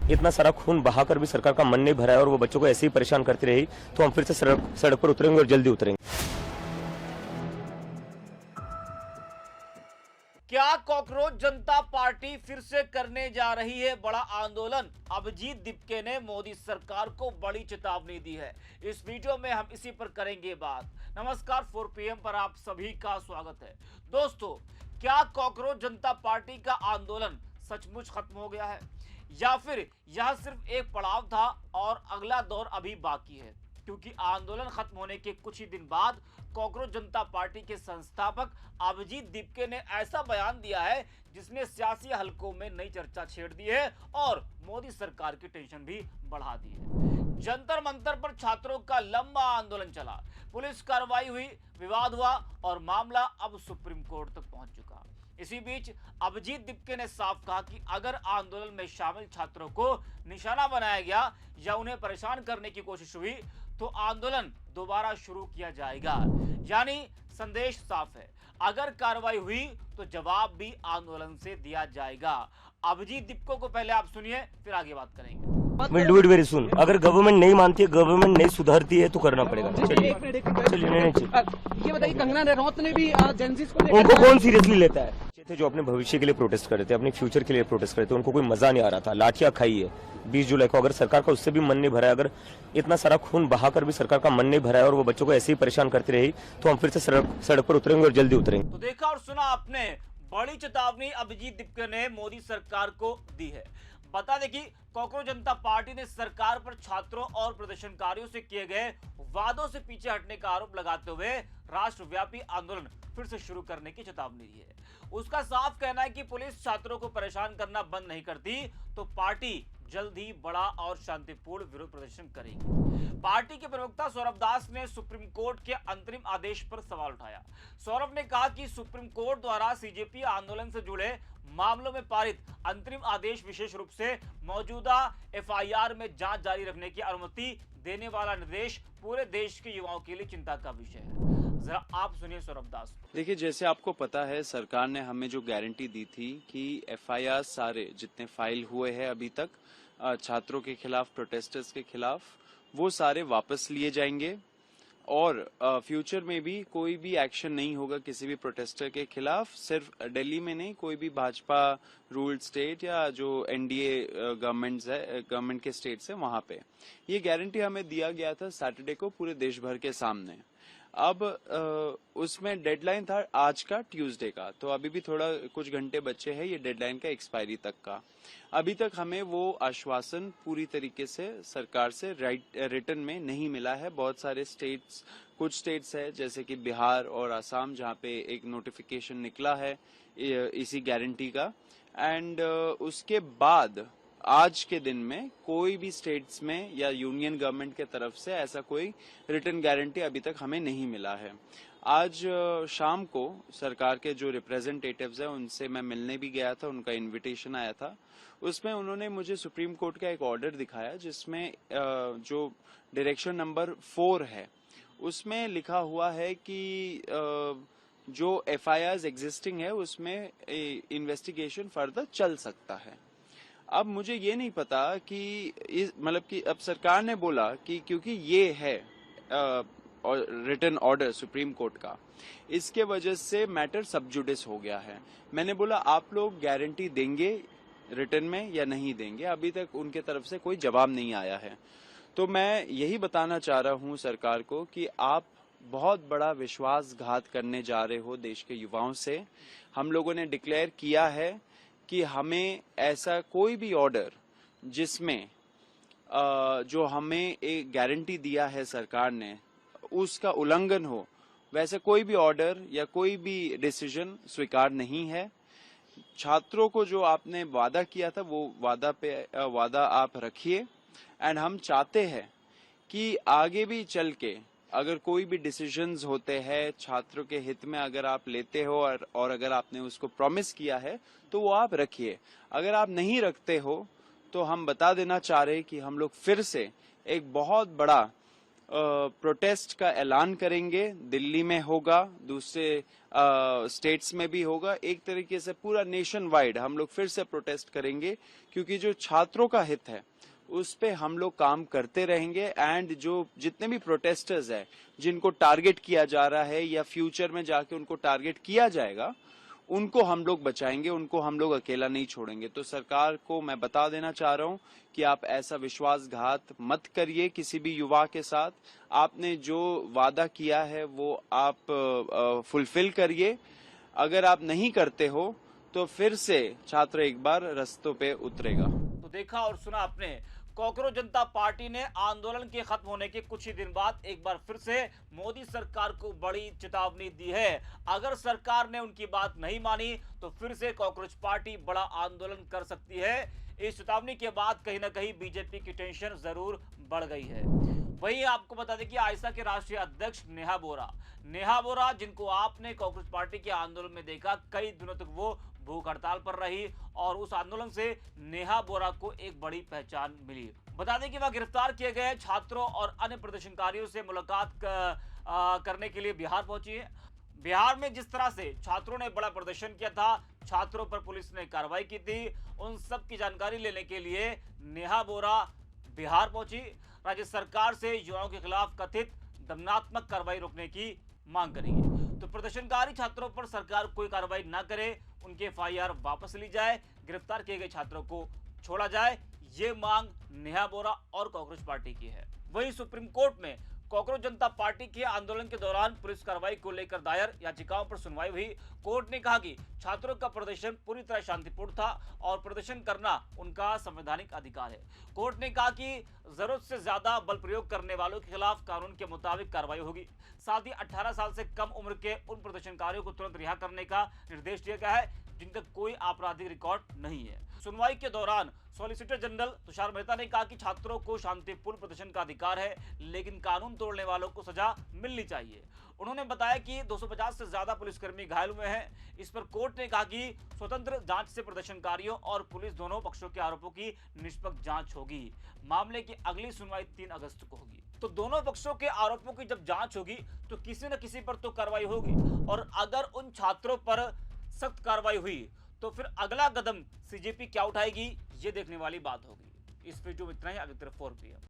इतना सारा खून बहाकर भी सरकार का मन नहीं भरा है और वो बच्चों को ऐसे ही परेशान करती रही तो हम फिर से सड़क पर उतरेंगे और जल्दी उतरेंगे। क्या कॉकरोच जनता पार्टी फिर से करने जा रही है बड़ा आंदोलन? अभिजीत दीपके ने मोदी सरकार को बड़ी चेतावनी दी है। इस वीडियो में हम इसी पर करेंगे बात। नमस्कार, 4 PM पर आप सभी का स्वागत है। दोस्तों, क्या कॉकरोच जनता पार्टी का आंदोलन सचमुच खत्म हो गया है या फिर यह सिर्फ एक पड़ाव था और अगला दौर अभी बाकी है? क्योंकि आंदोलन खत्म होने के कुछ ही दिन बाद कॉकरोच जनता पार्टी के संस्थापक अभिजीत दीपके ने ऐसा बयान दिया है जिसने सियासी हलकों में नई चर्चा छेड़ दी है और मोदी सरकार की टेंशन भी बढ़ा दी है। जंतर मंतर पर छात्रों का लंबा आंदोलन चला, पुलिस कार्रवाई हुई, विवाद हुआ और मामला अब सुप्रीम कोर्ट तक पहुंच चुका। इसी बीच अभिजीत दीपके ने साफ कहा कि अगर आंदोलन में शामिल छात्रों को निशाना बनाया गया या उन्हें परेशान करने की कोशिश हुई तो आंदोलन दोबारा शुरू किया जाएगा। यानी संदेश साफ है, अगर कार्रवाई हुई तो जवाब भी आंदोलन से दिया जाएगा। अभिजीत दीपको को पहले आप सुनिए, फिर आगे बात करेंगे। Will do it very soon. अगर गवर्नमेंट नहीं मानती है, गवर्नमेंट नहीं सुधरती है तो करना पड़ेगा। चलिए ये बताइए, कंगना रनौत ने भी जेंजीज को उनको कौन सीरियसली लेता है? थे जो अपने भविष्य के लिए प्रोटेस्ट कर रहे थे, अपने फ्यूचर के लिए प्रोटेस्ट कर रहे थे, उनको कोई मजा नहीं आ रहा था। लाठियां खाई है 20 जुलाई को। अगर सरकार का उससे भी मन नहीं भरा है, अगर इतना सारा खून बहाकर भी सरकार का मन नहीं भरा है और वो बच्चों को ऐसे ही परेशान करती रही तो हम फिर से सड़क पर उतरेंगे और जल्दी उतरेंगे। तो देखा और सुना आपने, बड़ी चेतावनी अभिजीत दीपके ने मोदी सरकार को दी है। बता दें कि कॉकरोच जनता पार्टी ने सरकार पर छात्रों और प्रदर्शनकारियों से किए गए वादों से पीछे हटने का आरोप लगाते हुए राष्ट्रव्यापी आंदोलन फिर से शुरू करने की चेतावनी दी है। उसका साफ कहना है कि पुलिस छात्रों को परेशान करना बंद नहीं करती तो पार्टी जल्द ही बड़ा और शांतिपूर्ण विरोध प्रदर्शन करेगी। पार्टी के प्रवक्ता सौरभ दास ने सुप्रीम कोर्ट के अंतरिम आदेश पर सवाल उठाया। सौरभ ने कहा कि सुप्रीम कोर्ट द्वारा सीजेपी आंदोलन से जुड़े मामलों में पारित अंतरिम आदेश विशेष रूप से मौजूदा FIR में जांच जारी रखने की अनुमति देने वाला निर्देश पूरे देश के युवाओं के लिए चिंता का विषय है। जरा आप सुनिए सौरभ दास। देखिए, जैसे आपको पता है, सरकार ने हमें जो गारंटी दी थी कि FIR सारे जितने फाइल हुए हैं अभी तक छात्रों के खिलाफ, प्रोटेस्टर्स के खिलाफ, वो सारे वापस लिए जाएंगे और फ्यूचर में भी कोई भी एक्शन नहीं होगा किसी भी प्रोटेस्टर के खिलाफ। सिर्फ दिल्ली में नहीं, कोई भी भाजपा रूल्ड स्टेट या जो NDA गवर्नमेंट के स्टेट्स है वहां पे ये गारंटी हमें दिया गया था सैटरडे को पूरे देश भर के सामने। अब उसमें डेडलाइन था आज का, ट्यूसडे का, तो अभी भी थोड़ा कुछ घंटे बचे हैं ये डेडलाइन का एक्सपायरी तक का। अभी तक हमें वो आश्वासन पूरी तरीके से सरकार से रिटर्न में नहीं मिला है। बहुत सारे स्टेट्स, कुछ स्टेट्स है जैसे कि बिहार और असम, जहाँ पे एक नोटिफिकेशन निकला है इसी गारंटी का, एंड उसके बाद आज के दिन में कोई भी स्टेट्स में या यूनियन गवर्नमेंट के तरफ से ऐसा कोई रिटर्न गारंटी अभी तक हमें नहीं मिला है। आज शाम को सरकार के जो रिप्रेजेंटेटिव्स हैं उनसे मैं मिलने भी गया था, उनका इनविटेशन आया था। उसमें उन्होंने मुझे सुप्रीम कोर्ट का एक ऑर्डर दिखाया जिसमें जो डायरेक्शन नंबर 4 है उसमें लिखा हुआ है कि जो FIRs एग्जिस्टिंग है उसमें इन्वेस्टिगेशन फर्दर चल सकता है। अब मुझे ये नहीं पता कि मतलब कि अब सरकार ने बोला कि क्योंकि ये है रिटन ऑर्डर सुप्रीम कोर्ट का, इसके वजह से मैटर सब जुडिस हो गया है। मैंने बोला आप लोग गारंटी देंगे रिटन में या नहीं देंगे? अभी तक उनके तरफ से कोई जवाब नहीं आया है। तो मैं यही बताना चाह रहा हूं सरकार को कि आप बहुत बड़ा विश्वासघात करने जा रहे हो देश के युवाओं से। हम लोगों ने डिक्लेयर किया है कि हमें ऐसा कोई भी ऑर्डर जिसमें जो हमें एक गारंटी दिया है सरकार ने उसका उल्लंघन हो, वैसे कोई भी ऑर्डर या कोई भी डिसीजन स्वीकार नहीं है। छात्रों को जो आपने वादा किया था वो वादा आप रखिए, एंड हम चाहते हैं कि आगे भी चल के अगर कोई भी डिसीजंस होते हैं छात्रों के हित में अगर आप लेते हो और अगर आपने उसको प्रॉमिस किया है तो वो आप रखिए। अगर आप नहीं रखते हो तो हम बता देना चाह रहे हैं कि हम लोग फिर से एक बहुत बड़ा प्रोटेस्ट का ऐलान करेंगे। दिल्ली में होगा, दूसरे स्टेट्स में भी होगा। एक तरीके से पूरा नेशन वाइड हम लोग फिर से प्रोटेस्ट करेंगे, क्योंकि जो छात्रों का हित है उस पे हम लोग काम करते रहेंगे। एंड जो जितने भी प्रोटेस्टर्स हैं जिनको टारगेट किया जा रहा है या फ्यूचर में जाके उनको टारगेट किया जाएगा, उनको हम लोग बचाएंगे, उनको हम लोग अकेला नहीं छोड़ेंगे। तो सरकार को मैं बता देना चाह रहा हूं कि आप ऐसा विश्वासघात मत करिए किसी भी युवा के साथ। आपने जो वादा किया है वो आप फुलफिल करिए। अगर आप नहीं करते हो तो फिर से छात्र एक बार रास्तों पे उतरेगा। तो देखा और सुना आपने, कॉकरोच जनता पार्टी ने आंदोलन के खत्म होने के कुछ ही दिन बाद एक बार फिर से मोदी सरकार को बड़ी चेतावनी दी है। अगर सरकार ने उनकी बात नहीं मानी तो फिर से कॉकरोच पार्टी बड़ा आंदोलन कर सकती है। इस चेतावनी के बाद कहीं ना कहीं बीजेपी की टेंशन जरूर बढ़ गई है। वहीं आपको बता दें कि आयशा के राष्ट्रीय अध्यक्ष नेहा बोरा जिनको आपने कॉकरोच पार्टी के आंदोलन में देखा, कई दिनों तक वो भूख हड़ताल पर रही और उस आंदोलन से नेहा बोरा को एक बड़ी पहचान मिली। बता दें कि वह गिरफ्तार किए गए छात्रों और अन्य प्रदर्शनकारियों से मुलाकात करने के लिए बिहार पहुंची है। बिहार में जिस तरह से छात्रों ने बड़ा प्रदर्शन किया था, छात्रों पर पुलिस ने कार्रवाई की थी, उन सब की जानकारी लेने के लिए नेहा बोरा बिहार पहुंची। राज्य सरकार से युवाओं के खिलाफ कथित दमनात्मक कार्रवाई रोकने की मांग करेंगे। तो प्रदर्शनकारी छात्रों पर सरकार कोई कार्रवाई न करे, उनके एफआईआर वापस ली जाए, गिरफ्तार किए गए छात्रों को छोड़ा जाए, ये मांग नेहा बोरा और कॉकरोच पार्टी की है। वहीं सुप्रीम कोर्ट में कॉकरोच जनता पार्टी के आंदोलन के दौरान पुलिस कार्रवाई को लेकर दायर याचिकाओं पर सुनवाई हुई। कोर्ट ने कहा कि छात्रों का प्रदर्शन पूरी तरह शांतिपूर्ण था और प्रदर्शन करना उनका संवैधानिक अधिकार है। कोर्ट ने कहा कि जरूरत से ज्यादा बल प्रयोग करने वालों के खिलाफ कानून के मुताबिक कार्रवाई होगी। साथ ही 18 साल से कम उम्र के उन प्रदर्शनकारियों को तुरंत रिहा करने का निर्देश दिया गया है जिनका कोई आपराधिक रिकॉर्ड नहीं है। सुनवाई के दौरान सॉलिसिटर जनरल तुषार मेहता ने कहा कि छात्रों को शांतिपूर्ण प्रदर्शन का अधिकार है, लेकिन कानून तोड़ने वालों को सजा मिलनी चाहिए। उन्होंने बताया कि 250 से ज्यादा पुलिसकर्मी घायल हुए हैं। इस पर कोर्ट ने कहा कि स्वतंत्र जांच से प्रदर्शनकारियों और पुलिस दोनों पक्षों के आरोपों की निष्पक्ष जांच होगी। मामले की अगली सुनवाई 3 अगस्त को होगी। तो दोनों पक्षों के आरोपों की जब जांच होगी तो किसी न किसी पर तो कार्रवाई होगी, और अगर उन छात्रों पर सख्त कार्रवाई हुई तो फिर अगला कदम सीजेपी क्या उठाएगी, ये देखने वाली बात होगी। इस वीडियो में इतना ही। आगे तरफ 4 PM।